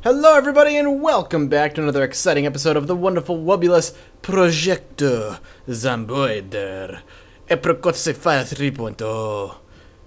Hello everybody and welcome back to another exciting episode of the wonderful, wobulous Project Zomboid. Eprococe Fire 3.0.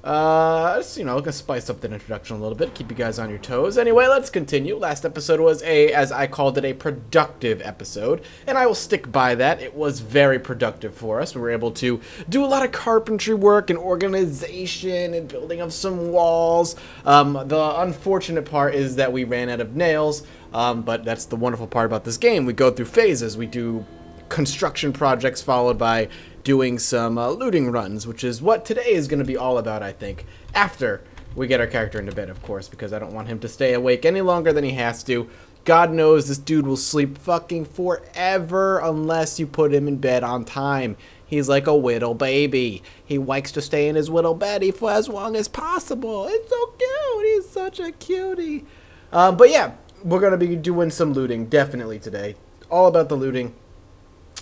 Just, gonna spice up the introduction a little bit, keep you guys on your toes. Anyway, let's continue. Last episode was as I called it, a productive episode, and I will stick by that. It was very productive for us. We were able to do a lot of carpentry work and organization and building of some walls. The unfortunate part is that we ran out of nails, but that's the wonderful part about this game. We go through phases. We do construction projects followed by doing some looting runs, which is what today is going to be all about, I think, after we get our character into bed, of course, because I don't want him to stay awake any longer than he has to. God knows this dude will sleep fucking forever unless you put him in bed on time. He's like a little baby. He likes to stay in his little beddy for as long as possible. It's so cute. He's such a cutie. But yeah, we're going to be doing some looting definitely today. All about the looting.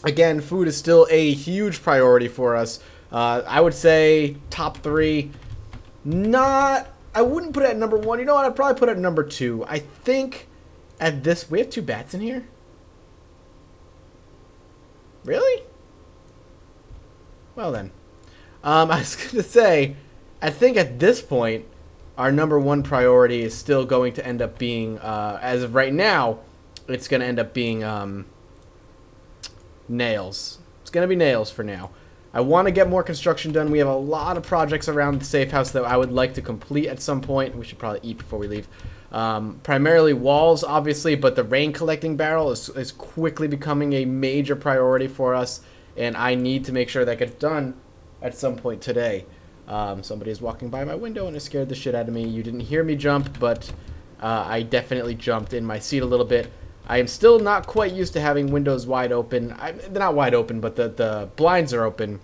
Again, food is still a huge priority for us. I would say top 3. I wouldn't put it at number 1. You know what? I'd probably put it at number 2. I think at this... We have 2 bats in here? Really? Well then. I was going to say, I think at this point, our number 1 priority is still going to end up being, as of right now, it's going to end up being... nails. It's gonna be nails for now. I want to get more construction done. We have a lot of projects around the safe house that I would like to complete at some point. We should probably eat before we leave. Primarily walls, obviously, but the rain collecting barrel is quickly becoming a major priority for us, and I need to make sure that gets done at some point today. Somebody is walking by my window and it scared the shit out of me. You didn't hear me jump, but I definitely jumped in my seat a little bit. I am still not quite used to having windows wide open. They're not wide open, but the blinds are open.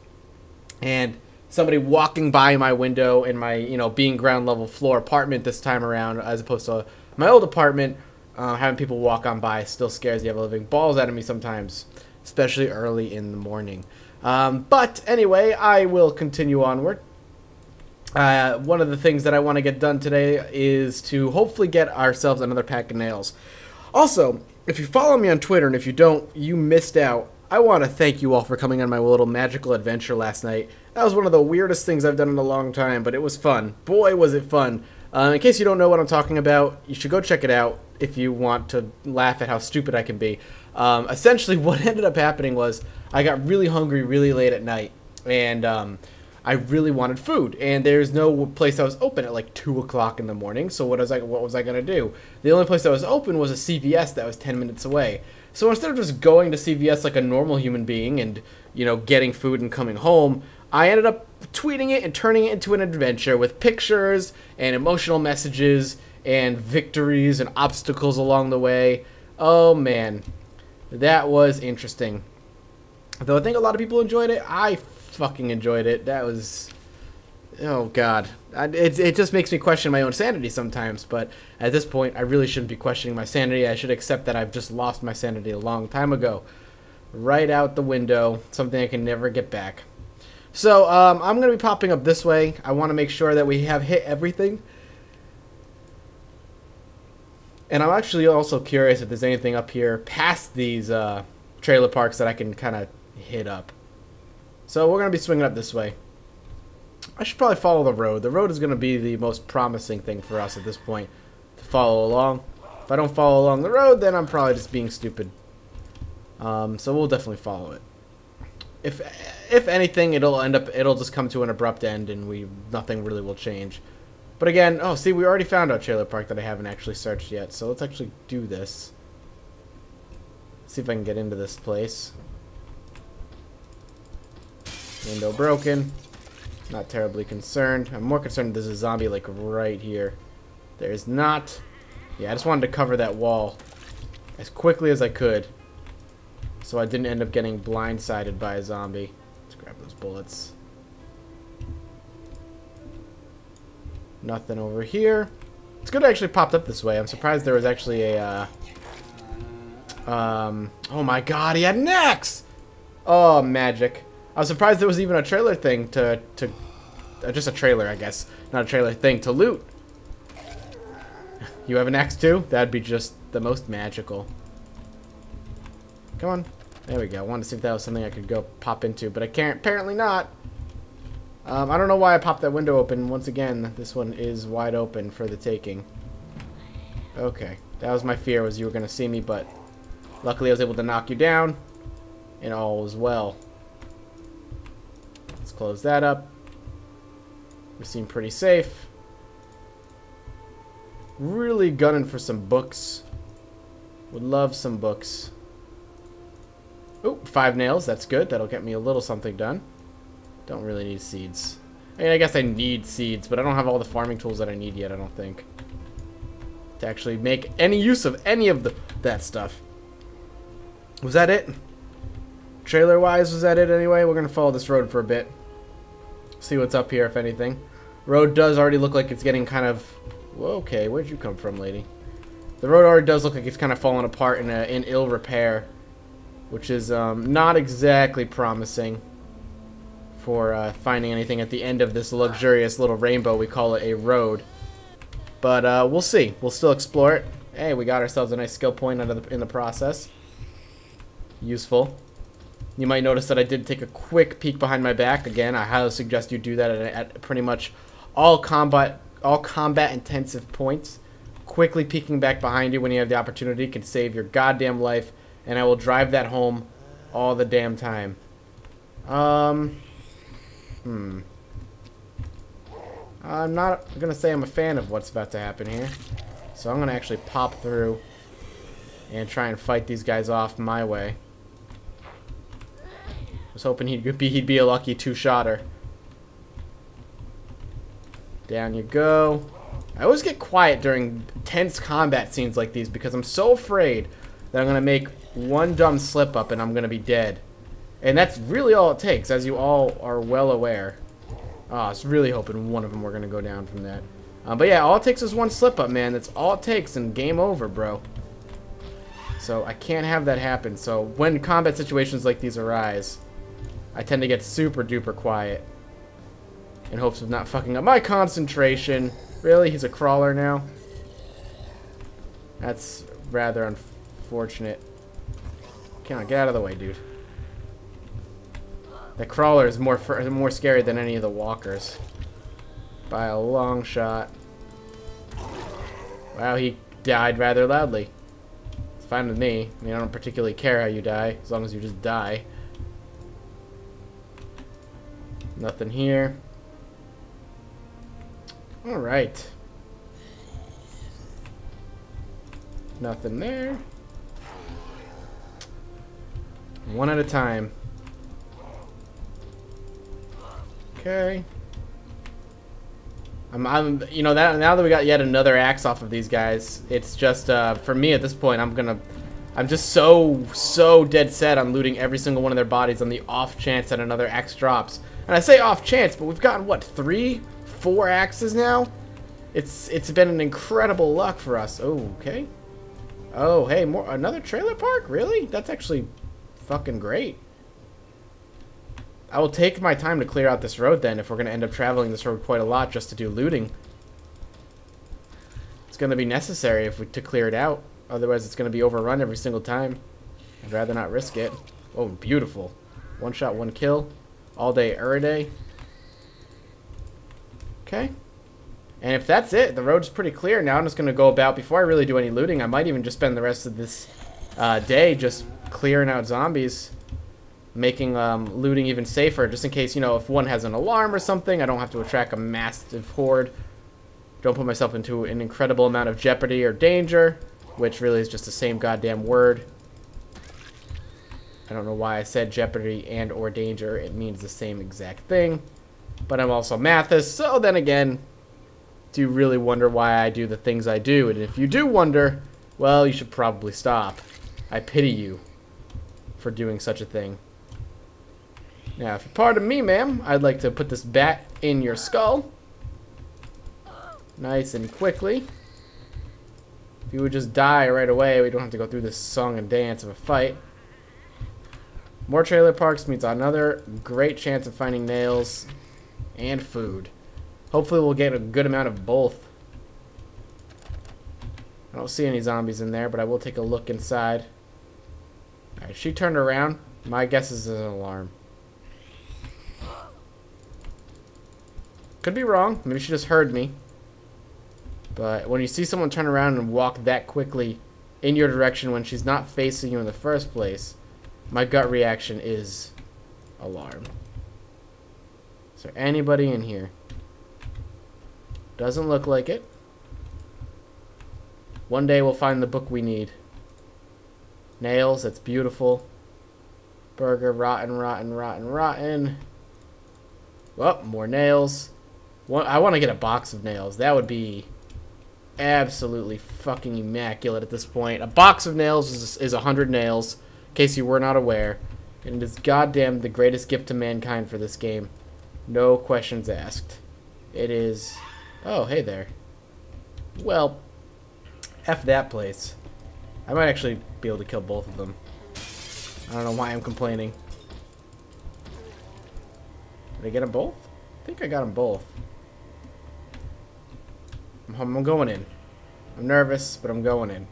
And somebody walking by my window in my, being ground level floor apartment this time around, as opposed to my old apartment, having people walk on by still scares the ever-living balls out of me sometimes, especially early in the morning. But anyway, I will continue onward. One of the things that I want to get done today is to hopefully get ourselves another pack of nails. Also, if you follow me on Twitter, and if you don't, you missed out. I want to thank you all for coming on my little magical adventure last night. That was one of the weirdest things I've done in a long time, but it was fun. Boy, was it fun. In case you don't know what I'm talking about, you should go check it out if you want to laugh at how stupid I can be. Essentially, what ended up happening was I got really hungry really late at night, and I really wanted food, and there's no place that was open at like 2 o'clock in the morning. So what was I gonna do? The only place that was open was a CVS that was 10 minutes away. So instead of just going to CVS like a normal human being and getting food and coming home, I ended up tweeting it and turning it into an adventure with pictures and emotional messages and victories and obstacles along the way. Oh man, that was interesting. Though I think a lot of people enjoyed it, I fucking enjoyed it. That was, oh god, it just makes me question my own sanity sometimes. But at this point, I really shouldn't be questioning my sanity. I should accept that I've just lost my sanity a long time ago, right out the window, something I can never get back. So I'm gonna be popping up this way. I want to make sure that we have hit everything, and I'm actually also curious if there's anything up here past these trailer parks that I can kind of hit up. So we're going to be swinging up this way. I should probably follow the road. The road is going to be the most promising thing for us at this point to follow along. If I don't follow along the road, then I'm probably just being stupid. So we'll definitely follow it. If anything, it'll just come to an abrupt end and nothing really will change. But again, oh, see, we already found our trailer park that I haven't actually searched yet. So let's actually do this. See if I can get into this place. Window broken. Not terribly concerned. I'm more concerned there's a zombie like right here. There's not. Yeah, I just wanted to cover that wall as quickly as I could, so I didn't end up getting blindsided by a zombie. Let's grab those bullets. Nothing over here. It's good it actually popped up this way. I'm surprised there was actually a oh my god, he had an axe! Oh, magic. I was surprised there was even a trailer thing just a trailer, I guess. Not a trailer thing to loot. You have an axe too? That'd be just the most magical. Come on. There we go. I wanted to see if that was something I could go pop into, but I can't. Apparently not. I don't know why I popped that window open. Once again, this one is wide open for the taking. Okay. That was my fear, was you were going to see me, but luckily I was able to knock you down, and all was well. Let's close that up. We seem pretty safe. Really gunning for some books. Would love some books. Oh, 5 nails. That's good. That'll get me a little something done. Don't really need seeds. I mean, I guess I need seeds, but I don't have all the farming tools that I need yet, I don't think, to actually make any use of any of that stuff. Was that it? Trailer-wise, was that it anyway? We're going to follow this road for a bit. See what's up here, if anything. Road does already look like it's getting kind of... Whoa, okay, where'd you come from, lady? The road already does look like it's kind of falling apart in ill repair, which is not exactly promising for finding anything at the end of this luxurious little rainbow. We call it a road. But we'll see. We'll still explore it. Hey, we got ourselves a nice skill point in the process. Useful. You might notice that I did take a quick peek behind my back. Again, I highly suggest you do that at pretty much all combat intensive points. Quickly peeking back behind you when you have the opportunity can save your goddamn life, and I will drive that home all the damn time. I'm not gonna say I'm a fan of what's about to happen here, so I'm gonna actually pop through and try and fight these guys off my way. I was hoping he'd be a lucky 2-shotter. Down you go. I always get quiet during tense combat scenes like these because I'm so afraid that I'm gonna make one dumb slip up and I'm gonna be dead. And that's really all it takes, as you all are well aware. Oh, I was really hoping one of them were going to go down from that. But yeah, all it takes is one slip up, man. That's all it takes, and game over, bro. So I can't have that happen. So when combat situations like these arise, I tend to get super duper quiet in hopes of not fucking up my concentration. Really? He's a crawler now? That's rather unfortunate. Come on, get out of the way, dude. The crawler is more scary than any of the walkers, by a long shot. Wow, he died rather loudly. It's fine with me. I mean, I don't particularly care how you die, as long as you just die. Nothing here. Alright. Nothing there. One at a time. Okay. You know, now that we got yet another axe off of these guys, it's just for me at this point, I'm just so dead set on looting every single one of their bodies on the off chance that another axe drops. And I say off chance, but we've gotten what, 3, 4 axes now? It's been an incredible luck for us. Oh, okay. Oh, hey, another trailer park? Really? That's actually fucking great. I will take my time to clear out this road then, if we're going to end up traveling this road quite a lot just to do looting. It's going to be necessary to clear it out. Otherwise, it's going to be overrun every single time. I'd rather not risk it. Oh, beautiful. 1 shot, 1 kill. All day, every day. Okay. And if that's it, the road's pretty clear. Now I'm just going to go about, before I really do any looting, I might even just spend the rest of this day just clearing out zombies. Making looting even safer, just in case, you know, if one has an alarm or something, I don't have to attract a massive horde. Don't put myself into an incredible amount of jeopardy or danger, which really is just the same goddamn word. I don't know why I said jeopardy and or danger. It means the same exact thing. But I'm also Mathis, so then again, do you really wonder why I do the things I do? And if you do wonder, well, you should probably stop. I pity you for doing such a thing. Now, if you pardon me, ma'am, I'd like to put this bat in your skull. Nice and quickly. If you would just die right away, we don't have to go through this song and dance of a fight. More trailer parks means another great chance of finding nails and food. Hopefully we'll get a good amount of both. I don't see any zombies in there, but I will take a look inside. Alright, she turned around. My guess is an alarm. Could be wrong. Maybe she just heard me. But when you see someone turn around and walk that quickly in your direction when she's not facing you in the first place, my gut reaction is alarm. Is there anybody in here? Doesn't look like it. One day we'll find the book we need. Nails, that's beautiful. Burger, rotten, rotten, rotten, rotten. Well, more nails. I want to get a box of nails. That would be absolutely fucking immaculate at this point. A box of nails is 100 nails, in case you were not aware. And it is goddamn the greatest gift to mankind for this game. No questions asked. It is... Oh, hey there. Well, F that place. I might actually be able to kill both of them. I don't know why I'm complaining. Did I get them both? I think I got them both. I'm going in. I'm nervous, but I'm going in.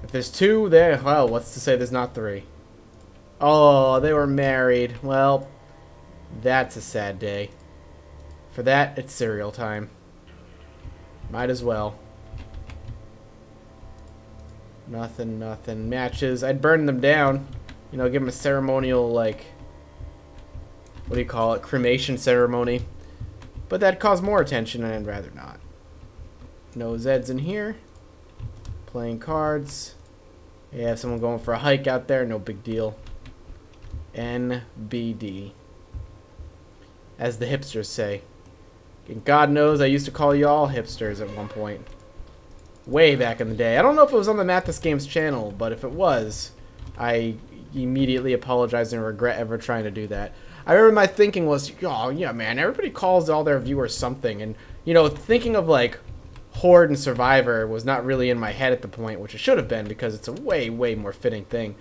If there's two there, well, what's to say there's not three? Oh, they were married. Well, that's a sad day. For that, it's cereal time. Might as well. Nothing, nothing. Matches. I'd burn them down. You know, give them a ceremonial, like... What do you call it? Cremation ceremony. But that'd cause more attention, and I'd rather not. No Zeds in here. Playing cards. Yeah, someone going for a hike out there. No big deal. NBD. As the hipsters say. And God knows I used to call you all hipsters at one point. Way back in the day. I don't know if it was on the Mathis Games channel, but if it was, I immediately apologize and regret ever trying to do that. I remember my thinking was, oh, yeah, man, everybody calls all their viewers something. And, you know, thinking of, like, Horde and Survivor was not really in my head at the point, which it should have been because it's a way, way more fitting thing.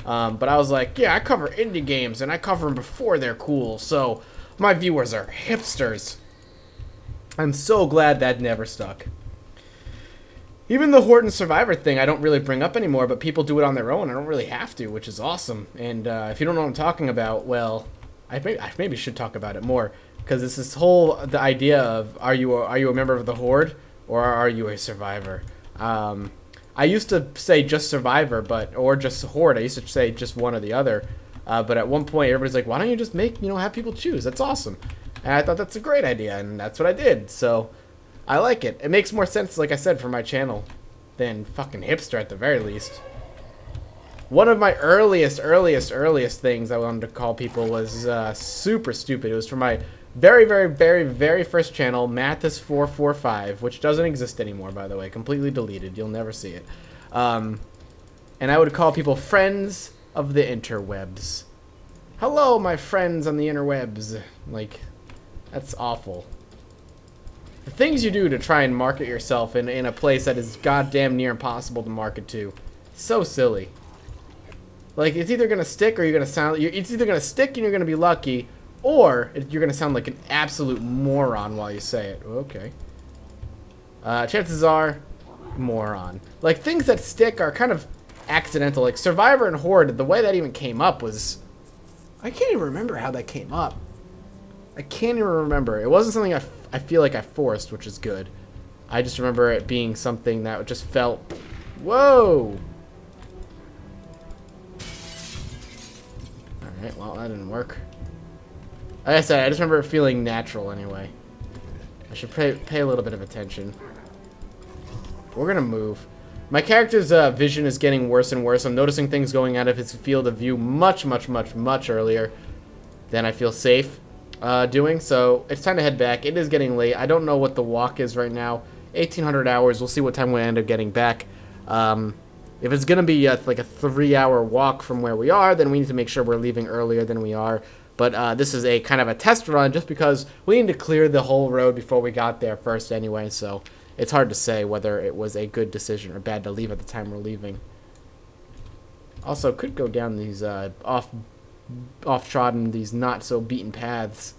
But I was like, yeah, I cover indie games, and I cover them before they're cool, so my viewers are hipsters. I'm so glad that never stuck. Even the Horde and Survivor thing I don't really bring up anymore, but people do it on their own. I don't really have to, which is awesome. And if you don't know what I'm talking about, well, I maybe should talk about it more. Because it's this whole the idea of are you a member of the Horde or are you a Survivor? I used to say just Survivor, or just Horde. I used to say just one or the other. But at one point, everybody's like, why don't you just have people choose? That's awesome. And I thought that's a great idea, and that's what I did. So I like it. It makes more sense, like I said, for my channel than fucking hipster at the very least. One of my earliest things I wanted to call people was super stupid. It was for my very first channel, Mathis445, which doesn't exist anymore, by the way. Completely deleted. You'll never see it. And I would call people friends of the interwebs. Hello, my friends on the interwebs. Like, that's awful. The things you do to try and market yourself in a place that is goddamn near impossible to market to. So silly. Like, it's either gonna stick or you're gonna sound. It's either gonna stick and you're gonna be lucky, or you're gonna sound like an absolute moron while you say it. Okay. Chances are, moron. Like, things that stick are kind of accidental. Like Survivor and Horde, the way that even came up was, I can't even remember how that came up. I can't even remember. It wasn't something I feel like I forced, which is good. I just remember it being something that just felt, whoa. Alright, well, that didn't work. Like I said, I just remember it feeling natural anyway. I should pay a little bit of attention. We're gonna move. My character's vision is getting worse and worse. I'm noticing things going out of his field of view much earlier than I feel safe doing. So it's time to head back. It is getting late. I don't know what the walk is right now. 1,800 hours. We'll see what time we end up getting back. If it's going to be like a 3-hour walk from where we are, then we need to make sure we're leaving earlier than we are. But this is a kind of a test run just because we need to clear the whole road before we got there first anyway. So it's hard to say whether it was a good decision or bad to leave at the time we're leaving. Also, could go down these off-trodden, these not-so-beaten paths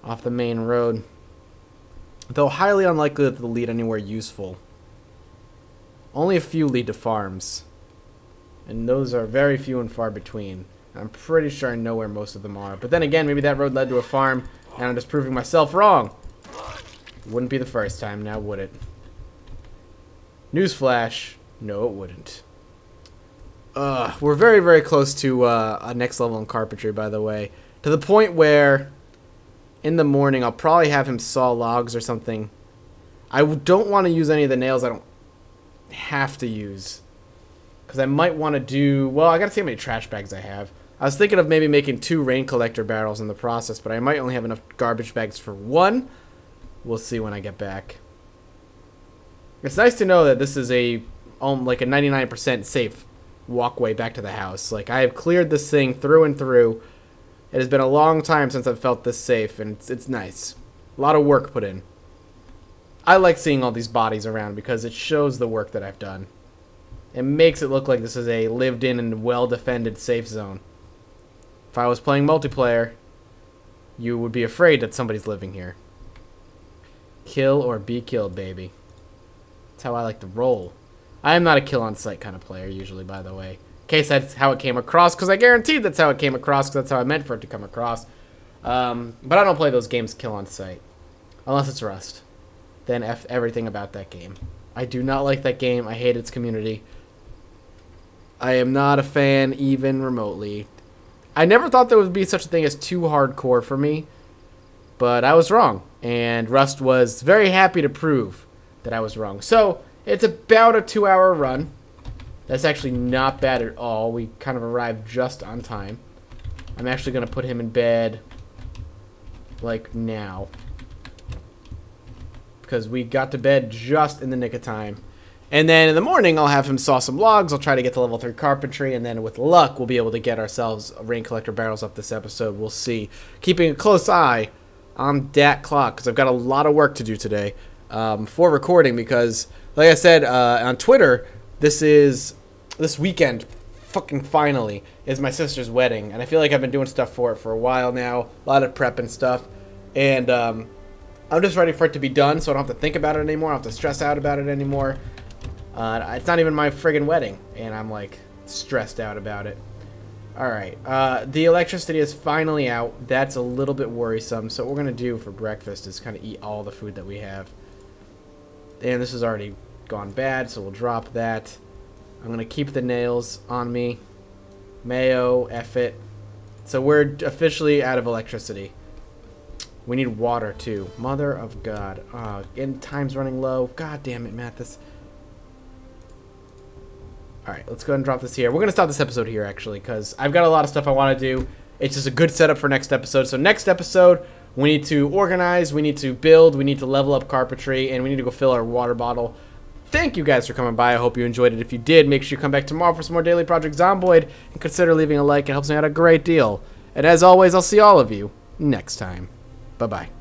off the main road. Though highly unlikely that they'll lead anywhere useful. Only a few lead to farms. And those are very few and far between. I'm pretty sure I know where most of them are. But then again, maybe that road led to a farm, and I'm just proving myself wrong. Wouldn't be the first time, now would it? Newsflash, no it wouldn't. We're very, very close to a next level in carpentry, by the way. To the point where, in the morning, I'll probably have him saw logs or something. I don't want to use any of the nails I don't have to use. Because I might want to do... Well, I got to see how many trash bags I have. I was thinking of maybe making 2 rain collector barrels in the process, but I might only have enough garbage bags for 1. We'll see when I get back. It's nice to know that this is like a 99% safe walkway back to the house. Like, I have cleared this thing through and through. It has been a long time since I've felt this safe, and it's nice. A lot of work put in. I like seeing all these bodies around because it shows the work that I've done. It makes it look like this is a lived-in and well-defended safe zone. If I was playing multiplayer, you would be afraid that somebody's living here. Kill or be killed, baby. That's how I like to roll. I am not a kill-on-sight kind of player, usually, by the way. In case that's how it came across, because I guaranteed that's how it came across, because that's how I meant for it to come across. But I don't play those games kill-on-sight. Unless it's Rust. Then F everything about that game. I do not like that game. I hate its community. I am not a fan, even remotely. I never thought there would be such a thing as too hardcore for me. But I was wrong. And Rust was very happy to prove that I was wrong. So, it's about a 2-hour run. That's actually not bad at all. We kind of arrived just on time. I'm actually going to put him in bed, like, now. Because we got to bed just in the nick of time. And then in the morning, I'll have him saw some logs. I'll try to get to level 3 carpentry. And then with luck, we'll be able to get ourselves rain collector barrels up this episode. We'll see. Keeping a close eye on that clock, because I've got a lot of work to do today for recording. Because, like I said on Twitter, this weekend, fucking finally, is my sister's wedding. And I feel like I've been doing stuff for it for a while now. A lot of prep and stuff. And I'm just ready for it to be done, so I don't have to think about it anymore. I don't have to stress out about it anymore. It's not even my friggin' wedding, and I'm, like, stressed out about it. Alright, the electricity is finally out. That's a little bit worrisome, so what we're going to do for breakfast is kind of eat all the food that we have. And this has already gone bad, so we'll drop that. I'm going to keep the nails on me. Mayo, F it. So we're officially out of electricity. We need water, too. Mother of God. And time's running low. God damn it, Mathis. Alright, let's go ahead and drop this here. We're going to stop this episode here, actually, because I've got a lot of stuff I want to do. It's just a good setup for next episode. So next episode, we need to organize, we need to build, we need to level up carpentry, and we need to go fill our water bottle. Thank you guys for coming by. I hope you enjoyed it. If you did, make sure you come back tomorrow for some more daily Project Zomboid, and consider leaving a like. It helps me out a great deal. And as always, I'll see all of you next time. Bye-bye.